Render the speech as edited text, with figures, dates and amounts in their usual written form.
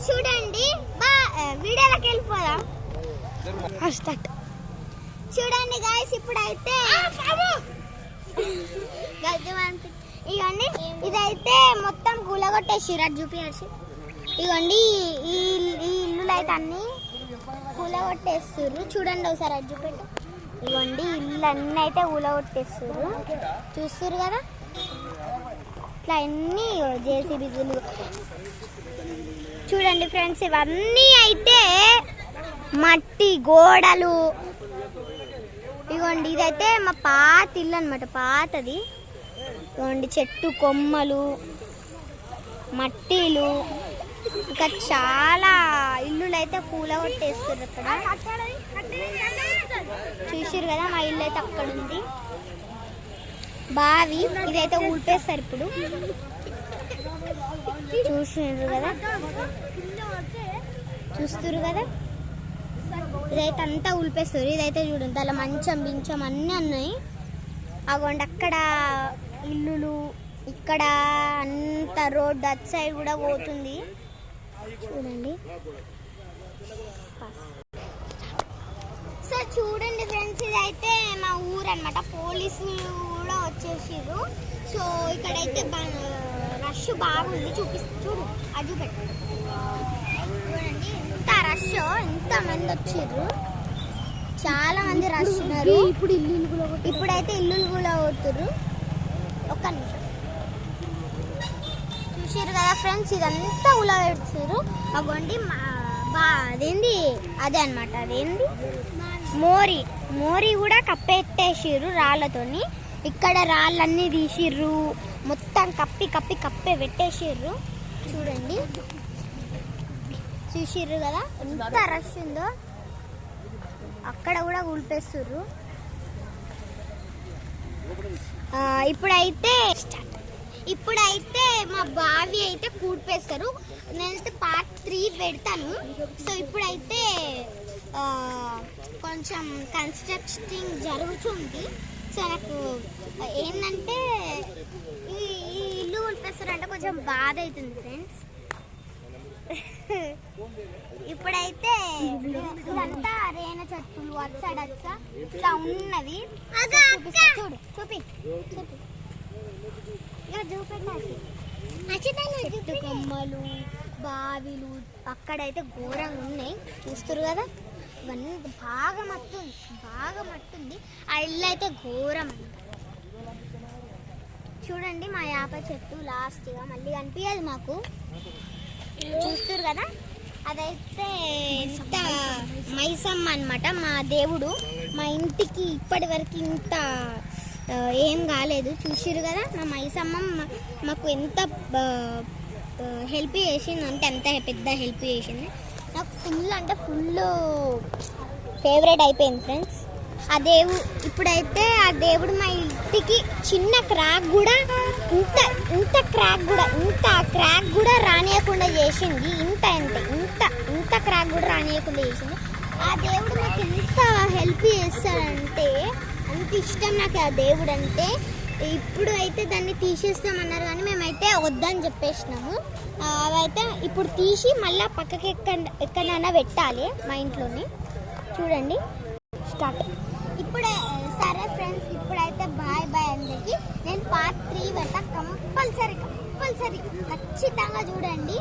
చూడండి వీడియోలోకి వెళ్ళిపోదాం. చూడండి గాయస్, ఇప్పుడైతే ఇవ్వండి ఇదైతే మొత్తం కూలగొట్టేసి అది చూపించి. ఇవ్వండి ఈ ఇల్లులు అయితే అన్ని కూలగొట్టేస్తారు. చూడండి ఒకసారి అది చూపెట్టు. ఇవ్వండి ఇల్లు అన్నీ అయితే కూలగొట్టేస్తారు, చూస్తారు కదా. ఇట్లా అన్నీ జేసీబీలు. చూడండి ఫ్రెండ్స్, ఇవన్నీ అయితే మట్టి గోడలు. ఇగోండి ఇదైతే మా పాత ఇల్లు అనమాట, పాతది. ఇగోండి చెట్టు కొమ్మలు, మట్టిలు, ఇంకా చాలా ఇల్లులు అయితే కూలగొట్టేస్తారు అక్కడ. చూసారు కదా, మా ఇల్లు అయితే అక్కడ ఉంది. బావి ఇదైతే ఊడిపేస్తారు ఇప్పుడు. చూస్తున్నారు కదా, చూస్తున్నారు కదా, ఇదైతే అంతా ఊడిపేస్తారు. ఇదైతే చూడండి, అలా మంచం బించం అన్నీ ఉన్నాయి. అగోండి అక్కడ ఇల్లులు, ఇక్కడ అంత రోడ్డు అటు సైడ్ కూడా పోతుంది. చూడండి. సో చూడండి ఫ్రెండ్స్, ఇదైతే మా ఊరు అనమాట. పోలీసులు కూడా వచ్చేసారు. సో ఇక్కడైతే రష్ బాగుంది. చూడు, అది చూపెట్టు. చూడండి ఎంత రష్, ఎంత మంది వచ్చారు, చాలా మంది రష్ ఉన్నారు. ఇప్పుడైతే ఇల్లులు కూడా కొడుతుర్రు. ఒక్క నిమిషం. చూసారు కదా ఫ్రెండ్స్, ఇదంతా ఉలా పెడుతున్నారు. అగోండి అదేంది, అదే అనమాట, అదేంది మోరీ కూడా కప్పెట్టేసిర్రు రాళ్ళతోని. ఇక్కడ రాళ్ళన్నీ తీసిర్రు, మొత్తం కప్పే పెట్టేసిర్రు. చూడండి, చూసిర్రు కదా ఎంత రష్ ఉందో. అక్కడ కూడా కూల్పేస్తుర్రు. ఇప్పుడైతే మా బావి అయితే కూడిపేస్తారు. నేనైతే పార్ట్ 3 పెడతాను. సో ఇప్పుడైతే కొంచెం కన్స్ట్రక్టింగ్ జరుగుతుంది. సో నాకు ఏంటంటే ఈ ఇల్లు కూడిపేస్తారంటే కొంచెం బాధ అవుతుంది ఫ్రెండ్స్. ఇప్పుడైతే ఇదంతా రేణ చెట్టులు అటు సైడ్ ఇట్లా ఉన్నవి. చూడు, చూపి చెట్టు కొమ్మలు, బావిలు అక్కడైతే ఘోరంగా ఉన్నాయి. చూస్తారు కదా, ఇవన్నీ బాగా మట్టుంది. ఆ ఇల్లు అయితే ఘోరం. చూడండి మా యాప చెట్టు లాస్ట్గా మళ్ళీ కనిపించదు మాకు. చూస్తారు కదా, అదైతే ఇంత మైసమ్మ అనమాట, మా దేవుడు. మా ఇంటికి ఇప్పటి వరకు ఇంత ఏం కాలేదు. చూసిరు కదా, మా మైసమ్మ మాకు ఎంత హెల్ప్ చేసింది అంటే అంత పెద్ద హెల్ప్ చేసింది. నాకు ఫుల్ ఫేవరెట్ అయిపోయింది ఫ్రెండ్స్. ఇప్పుడైతే ఆ దేవుడు మా ఇంటికి చిన్న క్రాక్ కూడా ఇంత క్రాక్ కూడా రానియకుండా చేసింది. ఇంత క్రాక్ కూడా రానియకుండా చేసింది. ఆ దేవుడు నాకు ఎంత హెల్ప్ చేస్తాడంటే అంత ఇష్టం నాకు ఆ దేవుడు అంటే. ఇప్పుడు అయితే దాన్ని తీసేస్తామన్నారు, కానీ మేమైతే వద్దని చెప్పేసినాము. అవైతే ఇప్పుడు తీసి మళ్ళీ పక్కకి ఎక్కడైనా పెట్టాలి మా ఇంట్లోని. చూడండి, స్టార్ట్. సరే ఫ్రెండ్స్, ఇప్పుడైతే బాయ్ అందరికి. నేను పార్ట్ 3 పెడతా. కంపల్సరీ ఖచ్చితంగా చూడండి.